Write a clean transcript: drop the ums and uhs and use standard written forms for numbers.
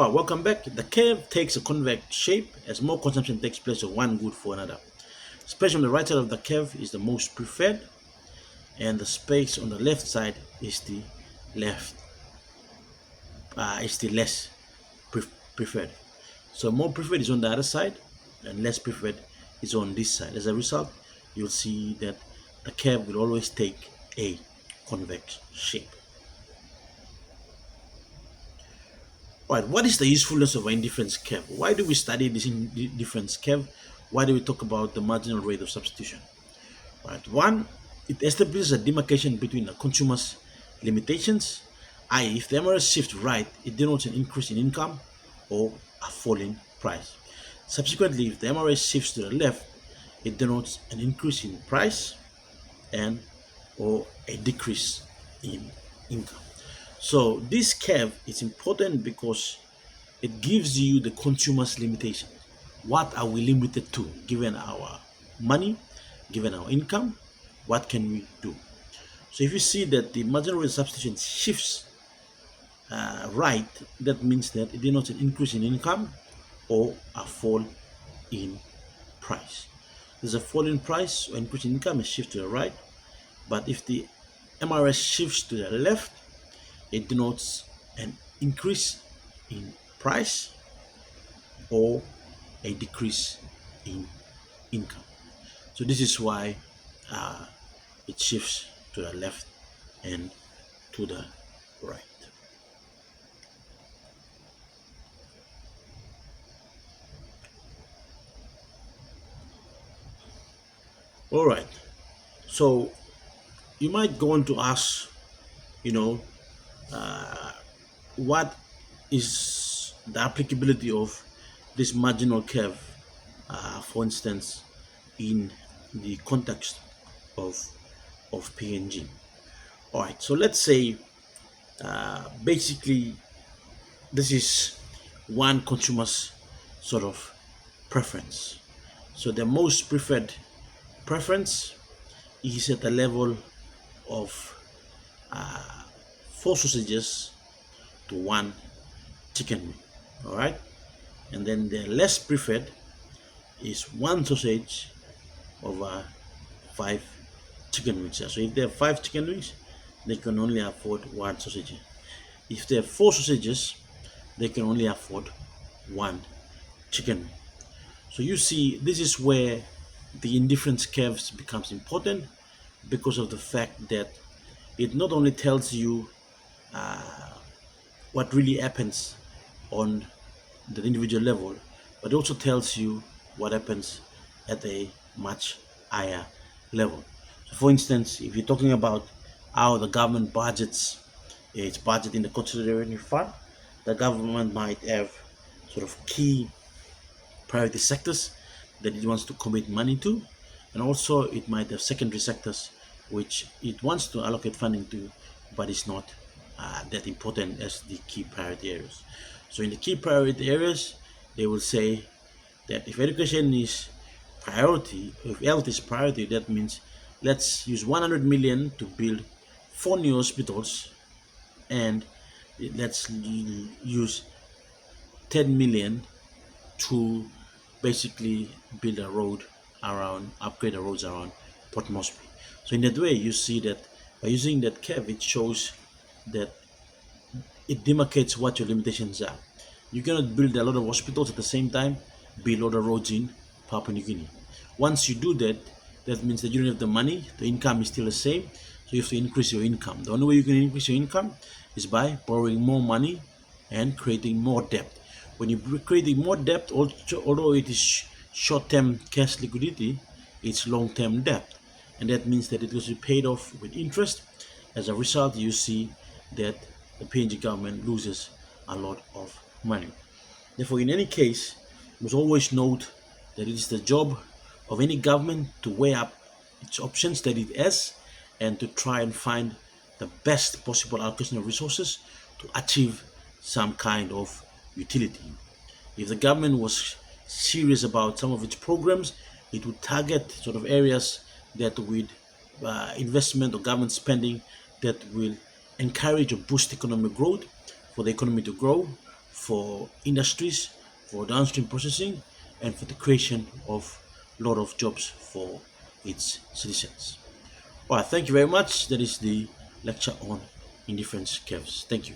Well, welcome back. The curve takes a convex shape as more consumption takes place of one good for another. Space on the right side of the curve is the most preferred, and the space on the left side is the left is the less preferred. So more preferred is on the other side, and less preferred is on this side. As a result, you'll see that the curve will always take a convex shape. Right, what is the usefulness of an indifference curve? Why do we study this indifference curve? Why do we talk about the marginal rate of substitution? Right, one, it establishes a demarcation between the consumer's limitations, i.e., if the MRS shifts right, it denotes an increase in income or a fall in price. Subsequently, if the MRS shifts to the left, it denotes an increase in price and or a decrease in income. So this curve is important because it gives you the consumer's limitation. What are we limited to given our money, given our income? What can we do? So if you see that the marginal rate substitution shifts right, that means that it denotes an increase in income or a fall in price. There's a fall in price or increase in income, a shift to the right. But if the MRS shifts to the left, it denotes an increase in price or a decrease in income. So this is why it shifts to the left and to the right. All right. So you might go on to ask, you know, what is the applicability of this marginal curve, for instance, in the context of PNG. All right, so let's say basically this is one consumer's sort of preference. So the most preferred preference is at the level of 4 sausages to 1 chicken wing. All right, and then the less preferred is 1 sausage over 5 chicken wings. So if they have 5 chicken wings, they can only afford 1 sausage. If they have 4 sausages, they can only afford 1 chicken wing. So you see, this is where the indifference curves becomes important, because of the fact that it not only tells you what really happens on the individual level, but it also tells you what happens at a much higher level. So for instance, if you're talking about how the government budgets its budget in the considered revenue fund, the government might have sort of key priority sectors that it wants to commit money to, and also it might have secondary sectors which it wants to allocate funding to, but it's not that important as the key priority areas. So in the key priority areas, they will say that if education is priority, if health is priority, that means let's use 100 million to build 4 new hospitals, and let's use 10 million to basically build a road around, upgrade the roads around Port Moresby. So in that way, you see that by using that curve, it shows that it demarcates what your limitations are. You cannot build a lot of hospitals at the same time, build a lot of roads in Papua New Guinea. Once you do that, that means that you don't have the money, the income is still the same, so you have to increase your income. The only way you can increase your income is by borrowing more money and creating more debt. When you're creating more debt, although it is short-term cash liquidity, it's long-term debt. And that means that it will be paid off with interest. As a result, you see that the PNG government loses a lot of money. Therefore, in any case, you must always note that it is the job of any government to weigh up its options that it has and to try and find the best possible allocation of resources to achieve some kind of utility. If the government was serious about some of its programs, it would target sort of areas that with investment or government spending that will encourage or boost economic growth, for the economy to grow, for industries, for downstream processing, and for the creation of a lot of jobs for its citizens. Well, thank you very much. That is the lecture on indifference curves. Thank you.